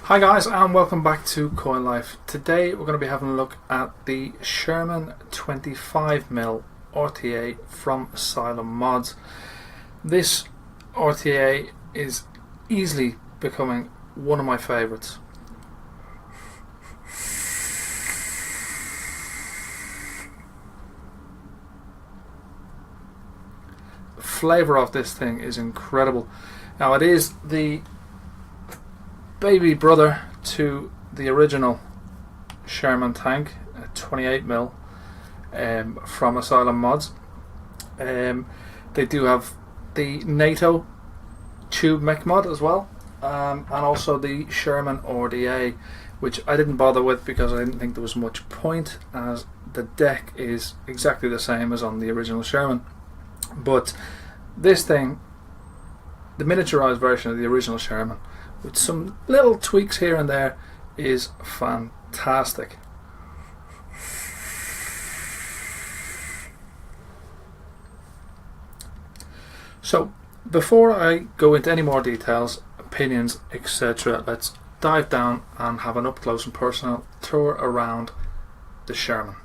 Hi guys, and welcome back to Coil Life. Today we're going to be having a look at the Sherman 25mm RTA from Asylum Mods. This RTA is easily becoming one of my favourites. The flavour of this thing is incredible. Now it is the baby brother to the original Sherman tank, 28mm from Asylum Mods. They do have the NATO tube mech mod as well, and also the Sherman RTA, which I didn't bother with because I didn't think there was much point, as the deck is exactly the same as on the original Sherman. But this thing, the miniaturized version of the original Sherman, with some little tweaks here and there, is fantastic. So before I go into any more details, opinions, etc., let's dive down and have an up close and personal tour around the Sherman.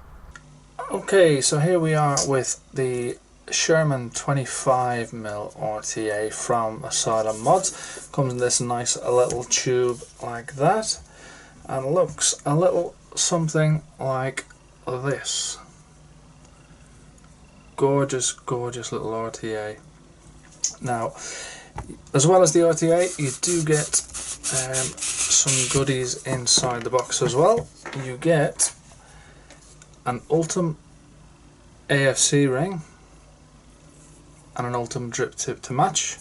Okay, so here we are with the Sherman 25mm RTA from Asylum Mods. Comes in this nice little tube like that, and looks a little something like this. Gorgeous, gorgeous little RTA. Now, as well as the RTA, you do get some goodies inside the box as well. You get an Ultim AFC ring and an Ultim drip tip to match.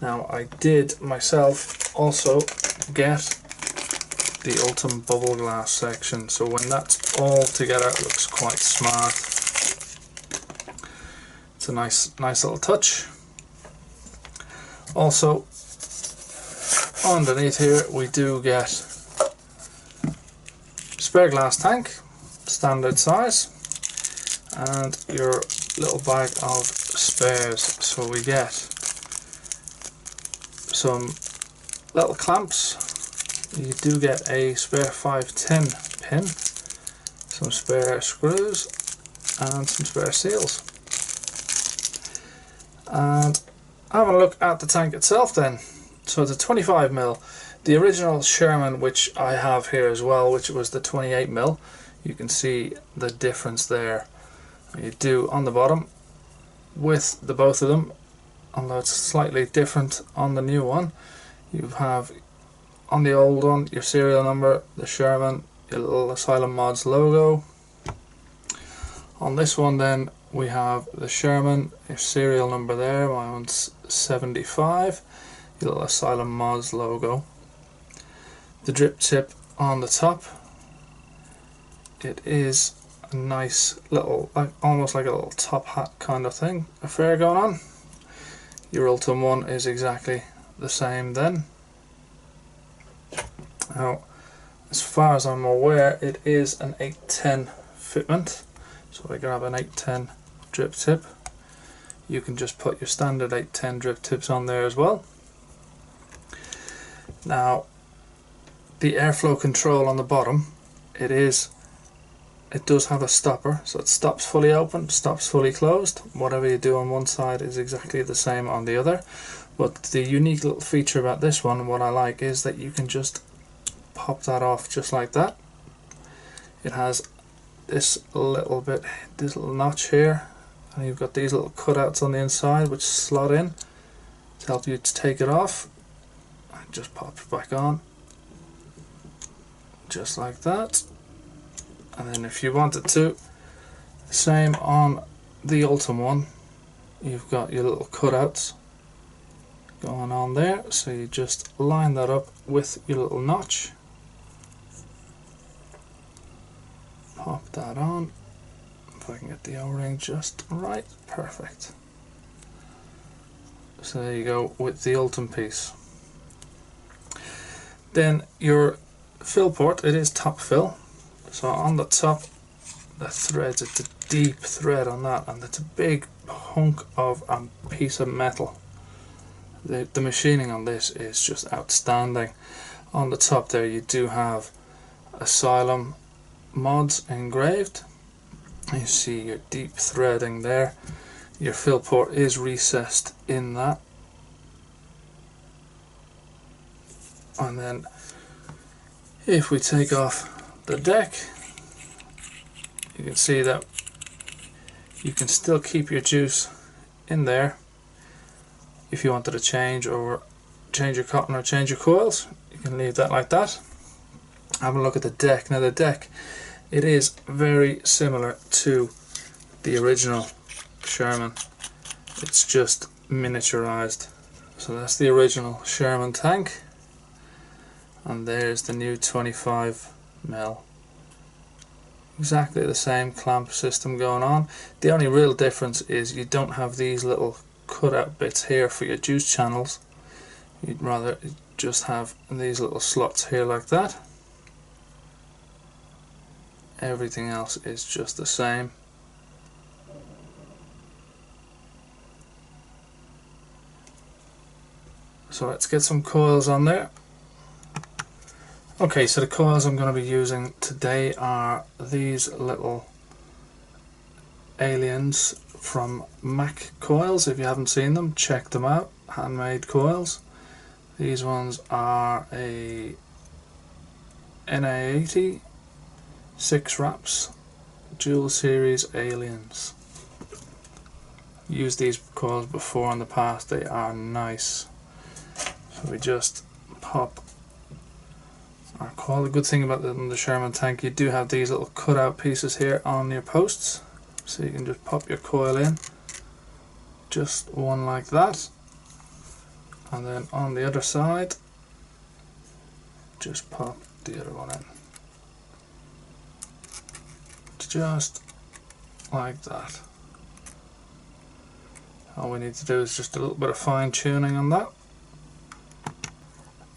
Now, I did myself also get the Ultim bubble glass section, so when that's all together it looks quite smart. It's a nice little touch. Also, underneath here we do get spare glass tank, standard size, and your little bag of spares. So we get some little clamps, you do get a spare 510 pin, some spare screws and some spare seals. And having a look at the tank itself then. So it's a 25mm, the original Sherman, which I have here as well, which was the 28mm. You can see the difference there. You do on the bottom with the both of them, although it's slightly different on the new one. You have on the old one your serial number, the Sherman, your little Asylum Mods logo. On this one then we have the Sherman, your serial number there, my one's 75, your little Asylum Mods logo. The drip tip on the top, it is a nice little, almost like a little top hat kind of thing, affair going on. Your Ultim one is exactly the same then. Now, as far as I'm aware, it is an 810 fitment, so if I grab an 810 drip tip, you can just put your standard 810 drip tips on there as well. Now, the airflow control on the bottom, it does have a stopper, so it stops fully open, stops fully closed. Whatever you do on one side is exactly the same on the other. But the unique little feature about this one, what I like, is that you can just pop that off just like that. It has this little notch here, and you've got these little cutouts on the inside which slot in to help you to take it off. And just pop it back on, just like that. And then if you wanted to, same on the Ultim one, you've got your little cutouts going on there, so you just line that up with your little notch, pop that on. If I can get the O-ring just right, perfect. So there you go with the Ultim piece. Then your fill port, it is top fill. So on the top, the threads, it's a deep thread on that, and it's a big hunk of a piece of metal. The machining on this is just outstanding. On the top there you do have Asylum Mods engraved. You see your deep threading there. Your fill port is recessed in that. And then if we take off the deck, you can see that you can still keep your juice in there. If you wanted to change your cotton or change your coils, you can leave that like that. Have a look at the deck. Now the deck, it is very similar to the original Sherman. It's just miniaturized. So that's the original Sherman tank, and there's the new 25mm. Exactly the same clamp system going on. The only real difference is you don't have these little cutout bits here for your juice channels. You'd rather just have these little slots here like that. Everything else is just the same. So let's get some coils on there. Okay, so the coils I'm going to be using today are these little aliens from Mac Coils. If you haven't seen them, check them out. Handmade coils. These ones are a NA80 6 wraps dual series aliens. Used these coils before in the past. They are nice. So we just pop our coil. The good thing about the Sherman tank, you do have these little cutout pieces here on your posts, so you can just pop your coil in, just one like that, and then on the other side just pop the other one in, just like that. All we need to do is just a little bit of fine tuning on that.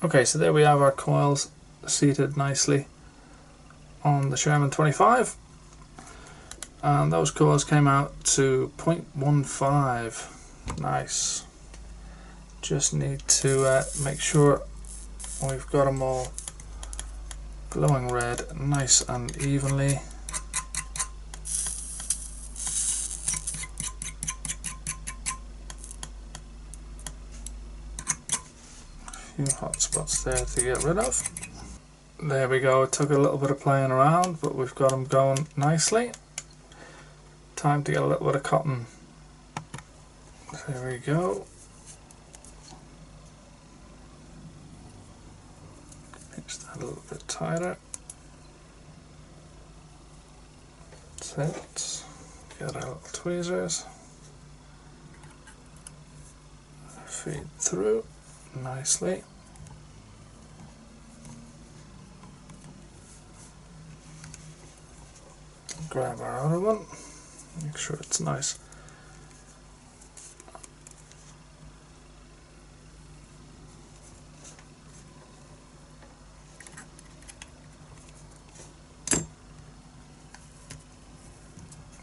Okay, so there we have our coils seated nicely on the Sherman 25, and those coils came out to 0.15. Nice. Just need to make sure we've got them all glowing red, nice and evenly. A few hot spots there to get rid of. There we go. It took a little bit of playing around, but we've got them going nicely. Time to get a little bit of cotton. There we go. Pinch that a little bit tighter. That's it. Get our little tweezers. Feed through nicely. Grab our other one, make sure it's nice.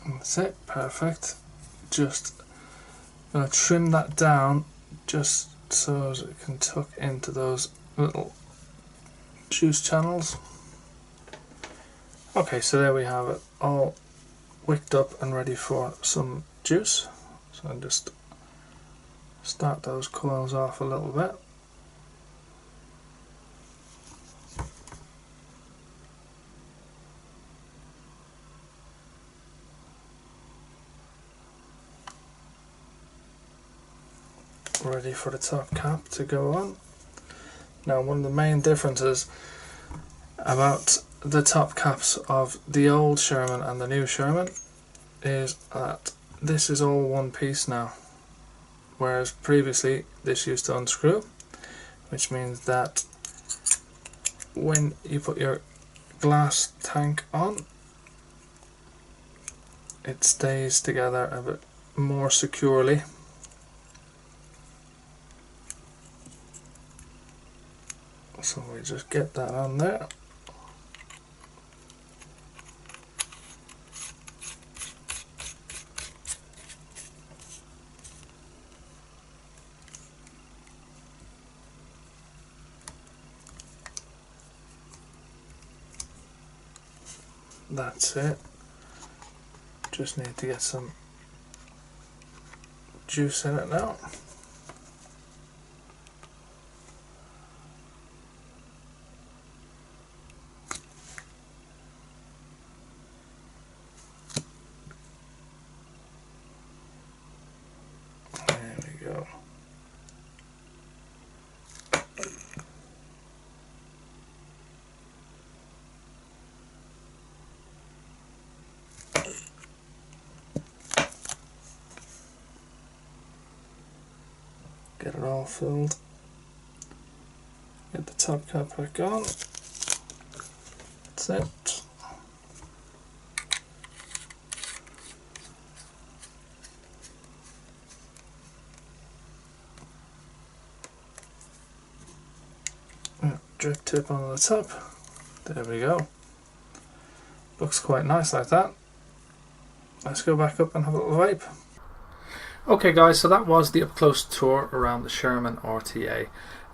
That's it, perfect. Just gonna trim that down just so as it can tuck into those little juice channels. Okay, so there we have it, all wicked up and ready for some juice. So I'll just start those coils off a little bit. Ready for the top cap to go on. Now, one of the main differences about the top caps of the old Sherman and the new Sherman is that this is all one piece now, whereas previously this used to unscrew, which means that when you put your glass tank on, it stays together a bit more securely. So we just get that on there. That's it. Just need to get some juice in it now. There we go. Get it all filled. Get the top cap back on. That's it. Drip tip on the top. There we go. Looks quite nice like that. Let's go back up and have a little vape. Okay guys, so that was the up close tour around the Sherman RTA,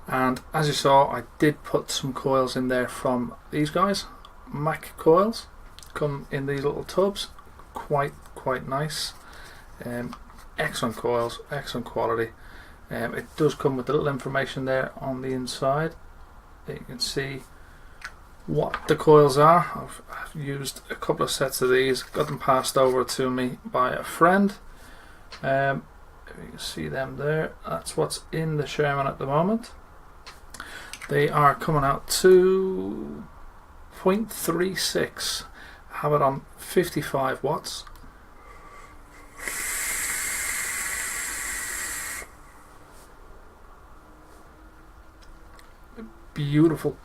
and as you saw I did put some coils in there from these guys, Mac coils, come in these little tubs, quite nice. Excellent coils, excellent quality. It does come with a little information there on the inside. You can see what the coils are. I've used a couple of sets of these, got them passed over to me by a friend. You can see them there. That's what's in the Sherman at the moment. They are coming out to 0.36. Have it on 55 watts. Beautiful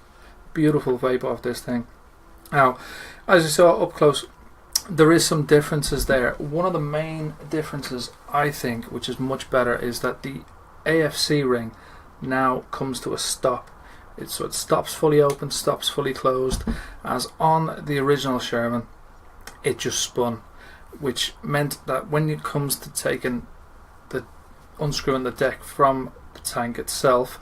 vape off this thing. Now, as you saw up close, there is some differences there. One of the main differences, I think, which is much better, is that the AFC ring now comes to a stop. So it stops fully open, stops fully closed, as on the original Sherman it just spun, which meant that when it comes to taking the unscrewing the deck from the tank itself,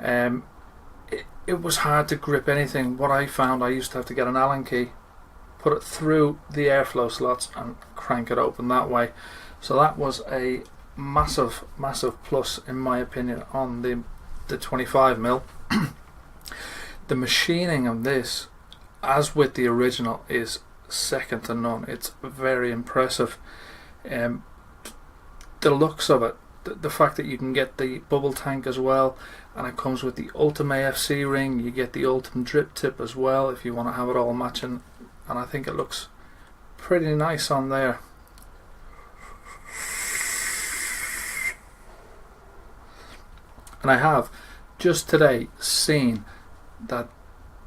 it was hard to grip anything. What I found, I used to have to get an Allen key, put it through the airflow slots and crank it open that way. So that was a massive plus in my opinion on the 25mm. The machining on this, as with the original, is second to none. It's very impressive. The looks of it, the fact that you can get the bubble tank as well, and it comes with the Ultim AFC ring, you get the Ultim drip tip as well if you want to have it all matching, and I think it looks pretty nice on there. And I have just today seen that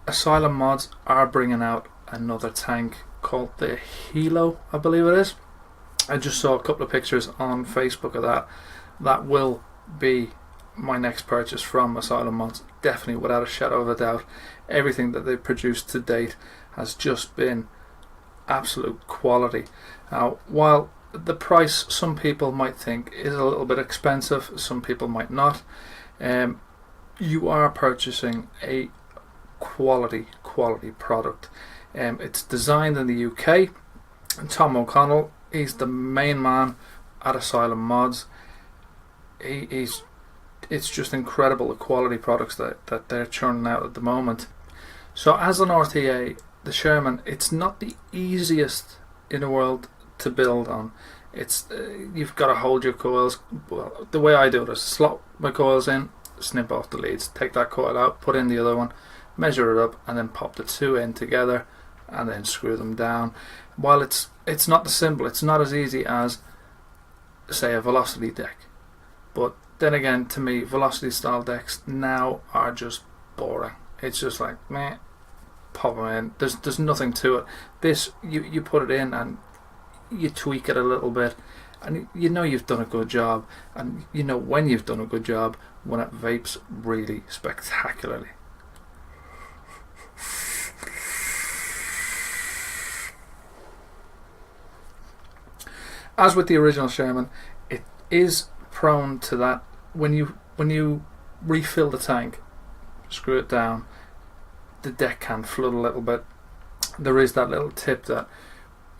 Asylum Mods are bringing out another tank called the Hilo, I believe it is. I just saw a couple of pictures on Facebook of that. That will be my next purchase from Asylum Mods, definitely, without a shadow of a doubt. Everything that they've produced to date has just been absolute quality. Now, while the price some people might think is a little bit expensive, some people might not, you are purchasing a quality product. It's designed in the UK, and Tom O'Connell, he's the main man at Asylum Mods. It's just incredible, the quality products that they're churning out at the moment. So as an RTA, the Sherman, it's not the easiest in the world to build on. It's you've got to hold your coils. Well, the way I do it is slot my coils in, snip off the leads, take that coil out, put in the other one, measure it up, and then pop the two in together and then screw them down. While it's not as simple, it's not as easy as, say, a velocity deck. But then again, to me, velocity style decks now are just boring. It's just like, meh, pop them in. There's nothing to it. This, you put it in and you tweak it a little bit, and you know you've done a good job, and you know when you've done a good job, when it vapes really spectacularly. As with the original Sherman, it is prone to that. When you refill the tank, screw it down, the deck can flood a little bit. there is that little tip that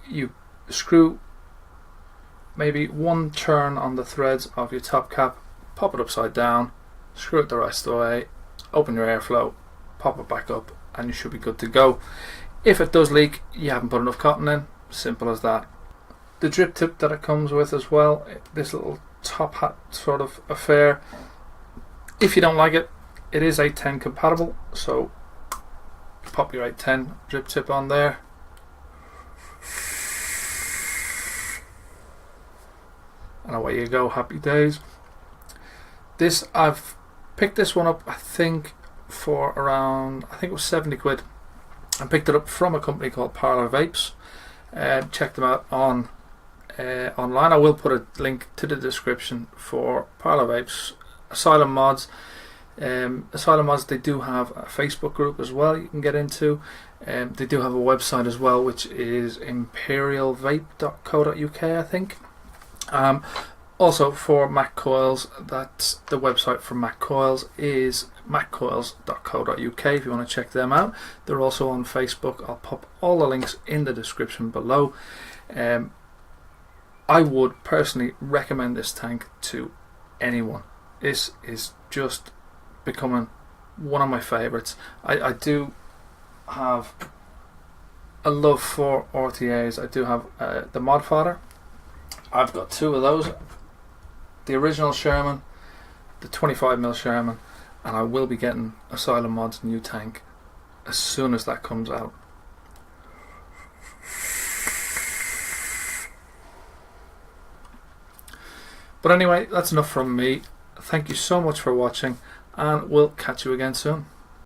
you screw maybe one turn on the threads of your top cap, pop it upside down, screw it the rest of the way, open your airflow, pop it back up, and you should be good to go. If it does leak, you haven't put enough cotton in, simple as that. The drip tip that it comes with as well, this little top hat sort of affair, if you don't like it, it is 810 compatible, so pop your 810 drip tip on there. And away you go, happy days. This, I've picked this one up, I think for around, I think it was 70 quid. I picked it up from a company called Parlour Vapes. Check them out on online. I will put a link to the description for Parlour Vapes. Asylum Mods. Asylum Mods, they do have a Facebook group as well you can get into. They do have a website as well, which is imperialvape.co.uk, I think. Also for Mac Coils, that's the website for Mac Coils is maccoils.co.uk if you want to check them out. They're also on Facebook. I'll pop all the links in the description below. I would personally recommend this tank to anyone. This is just becoming one of my favorites. I do have a love for RTAs. I do have the Mod Fodder. I've got two of those, the original Sherman, the 25mm Sherman, and I will be getting Asylum Mods new tank as soon as that comes out. But anyway, that's enough from me. Thank you so much for watching, and we'll catch you again soon.